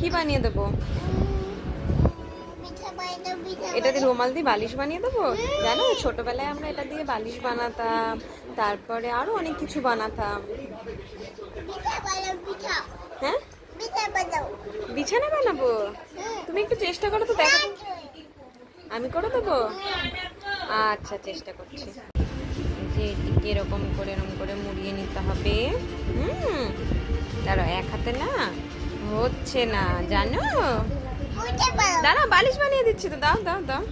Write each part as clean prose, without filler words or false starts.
কি বানিয়ে দেবো? এটা দিয়ে রুমাল দিয়ে বালিশ বানিয়ে দেবো। জানো ছোটবেলায় আমরা এটা দিয়ে বালিশ বানাতাম, তারপরে আরো অনেক কিছু বানাতাম। হ্যাঁ, বিছানা বানাবো? তুমি একটু চেষ্টা করো তো, দেখো। আমি করে দেবো? আচ্ছা, চেষ্টা করছি। যে এটিকে এরকম করে মুড়িয়ে নিতে হবে। দাঁড়াও, এক হাতে না হচ্ছে না, জানো। দাঁড়াও, বালিশ বানিয়ে দিচ্ছি তো, দাও দাও দাও।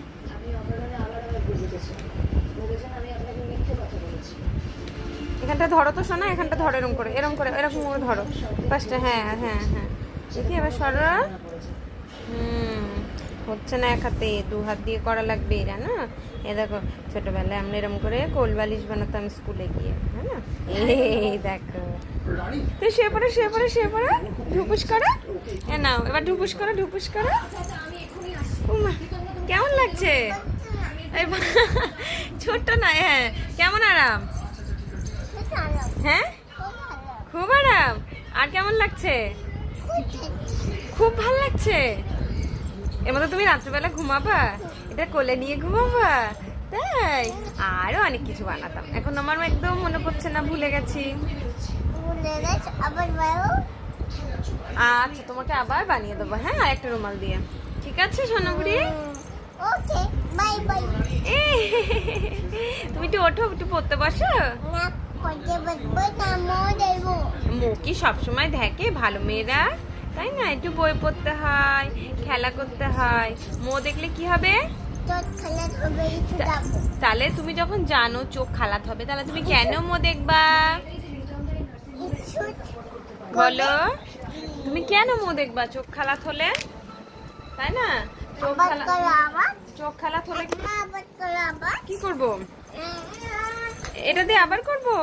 এখানটা ধরো তো সোনা, এখানটা ধরো, এরকম করে ধরো ফার্স্টে। হ্যাঁ হ্যাঁ হ্যাঁ, দেখি এবার সরো। হচ্ছে না এক হাতে, 2 হাত দিয়ে করা লাগবে, জানো। এ দেখো, ছোটবেলায় আমরা এরকম করে কোল বালিশ বানাতাম স্কুলে গিয়ে, হ্যাঁ না। এই দেখো, তো শুয়ে পড়ো, ঢুপুস করো। এ নাও, এবার ঢুপুস করো। উমা, কেমন লাগছে? ছোট্ট না, হ্যাঁ। কেমন আরাম? হ্যাঁ, খুব আরাম। আর কেমন লাগছে? খুব ভালো লাগছে। এর মধ্যে তুমি রাত্রিবেলা ঘুমাবা, এটা কোলে নিয়ে ঘুমাবা, তাই? আরো অনেক কিছু বানাতাম, এখন আমার একদম মনে পড়ছে না, ভুলে গেছি। আচ্ছা, তোমাকে আবার বানিয়ে দেবো, হ্যাঁ, আর একটা রুমাল দিয়ে। ঠিক আছে সোনাবুড়ি, তুমি একটু ওঠো, একটু পড়তে বসো। মো কি সবসময় দেখে ভালো মেয়েরা, তাই না? একটু বই পড়তে হয়, খেলা করতে হয়। মো দেখলে কি হবে? তাহলে তুমি যখন জানো চোখ খালাত হবে, তাহলে তুমি কেন মো দেখবা? বলো, তুমি কেন মো দেখবা চোখ খালাত হলে, তাই না? চোখ খালাত হলে কি করবো? এটা দিয়ে আবার করবো।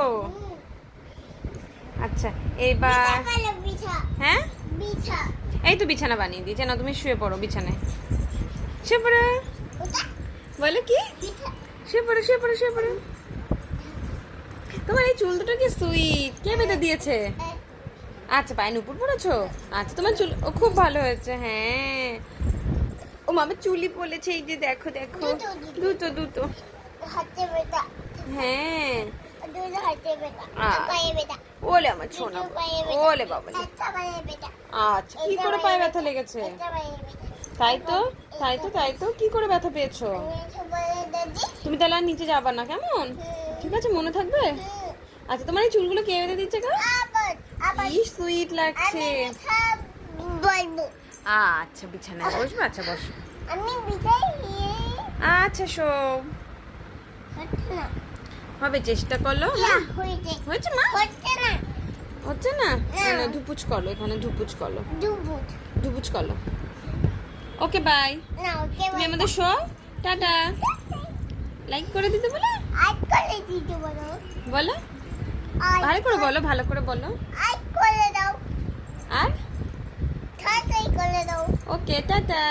আচ্ছা, এবার হ্যাঁ, এই তো বিছানা বানিয়ে দিয়েছে না, তুমি শুয়ে পড়ো বিছানায়। শুয়ে পড়ো। বলে কি? শুয়ে পড়ো। তোমার এই চুল দুটো কি সুইট, কে বেঁধে দিয়েছে? আচ্ছা, পায়ে নুপুর পড়েছো? আচ্ছা, তোমার চুল খুব ভালো হয়েছে। হ্যাঁ, ও মামা চুলি পড়েছে, এই যে দেখো দুটো। হ্যাঁ, ওলে আমার ছোনা, ওলে বাবা। আচ্ছা, কি করে পায়ে ব্যথা লেগেছে? তাই তো কি করে ব্যথা পেয়েছো? তুমি তাহলে আর নিচে যাবা না, কেমন? ঠিক আছে, মনে থাকবে। আচ্ছা, তোমার এই চুলগুলো কে বেঁধে দিচ্ছে গো? কি সুইট লাগছে। আচ্ছা, বিছানায় বসবে। আচ্ছা, বসো। আচ্ছা, শোও। হবে, চেষ্টা করলো। হয়েছে মা? হচ্ছে না, ধুপুচ করলো, এখানে ধুপুচ করলো। ওকে, বাই। তুমি আমাদের শো, টাটা। লাইক করে দিতে বলো। বলো, ভালো করে বলো। আর ওকে, টাটা।